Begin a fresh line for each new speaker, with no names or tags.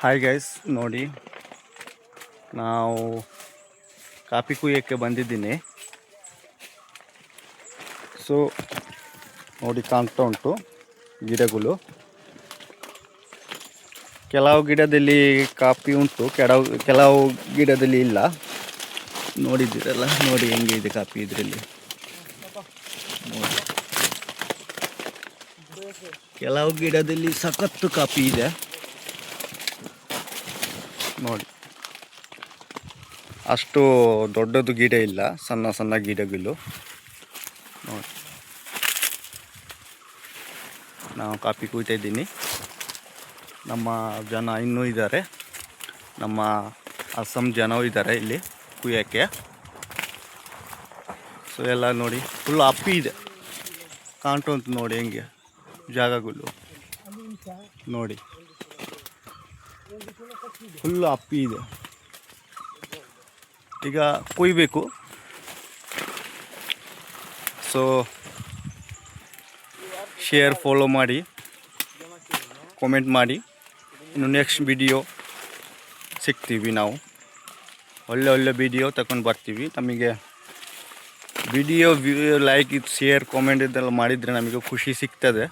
Hi guys, ನೋಡಿ ನಾವು coffee ಕುಯ್ಯೋಕ್ಕೆ ಬಂದಿದ್ದೀನಿ. ಸೊ ನೋಡಿ ಕಾಣ್ತಾ ಉಂಟು ಗಿಡಗಳು. ಕೆಲವು ಗಿಡದಲ್ಲಿ ಕಾಫಿ ಉಂಟು, ಕೆಲವು ಗಿಡದಲ್ಲಿ ಇಲ್ಲ. ನೋಡಿದ್ದೀರಲ್ಲ, ನೋಡಿ ಹೆಂಗೆ ಇದೆ ಕಾಫಿ ಇದರಲ್ಲಿ. ನೋಡಿ, ಕೆಲವು ಗಿಡದಲ್ಲಿ ಸಖತ್ತು ಕಾಫಿ ಇದೆ ನೋಡಿ. ಅಷ್ಟು ದೊಡ್ಡದು ಗಿಡ ಇಲ್ಲ, ಸಣ್ಣ ಸಣ್ಣ ಗಿಡಗಳು ನೋಡಿ. ನಾವು ಕಾಫಿ ಕುಯ್ತಾ ಇದ್ದೀನಿ. ನಮ್ಮ ಜನ ಇನ್ನೂ ಇದ್ದಾರೆ, ನಮ್ಮ ಅಸ್ಸಾಂ ಜನವೂ ಇದ್ದಾರೆ ಇಲ್ಲಿ ಕುಯ್ಯೋಕ್ಕೆ. ಸೊ ಎಲ್ಲ ನೋಡಿ, ಫುಲ್ ಅಪ್ಪಿ ಇದೆ, ಕಾಣ್ತಾ ಉಂಟು ನೋಡಿ ಹೆಂಗೆ ಜಾಗಗಳು. ನೋಡಿ ಫುಲ್ಲು ಅಪ್ಪಿ ಇದೆ. ಈಗ ಕುಯ್ಬೇಕು. ಸೊ ಶೇರ್, ಫಾಲೋ ಮಾಡಿ, ಕಾಮೆಂಟ್ ಮಾಡಿ. ಇನ್ನು ನೆಕ್ಸ್ಟ್ ವಿಡಿಯೋ ಸಿಗ್ತೀವಿ ನಾವು. ಒಳ್ಳೆ ವಿಡಿಯೋ ತಗೊಂಡು ಬರ್ತೀವಿ. ನಮಗೆ ವಿಡಿಯೋ ಲೈಕ್ ಇದು, ಶೇರ್, ಕಾಮೆಂಟ್ ಇದೆಲ್ಲ ಮಾಡಿದರೆ ನಮಗೆ ಖುಷಿ ಸಿಗ್ತದೆ.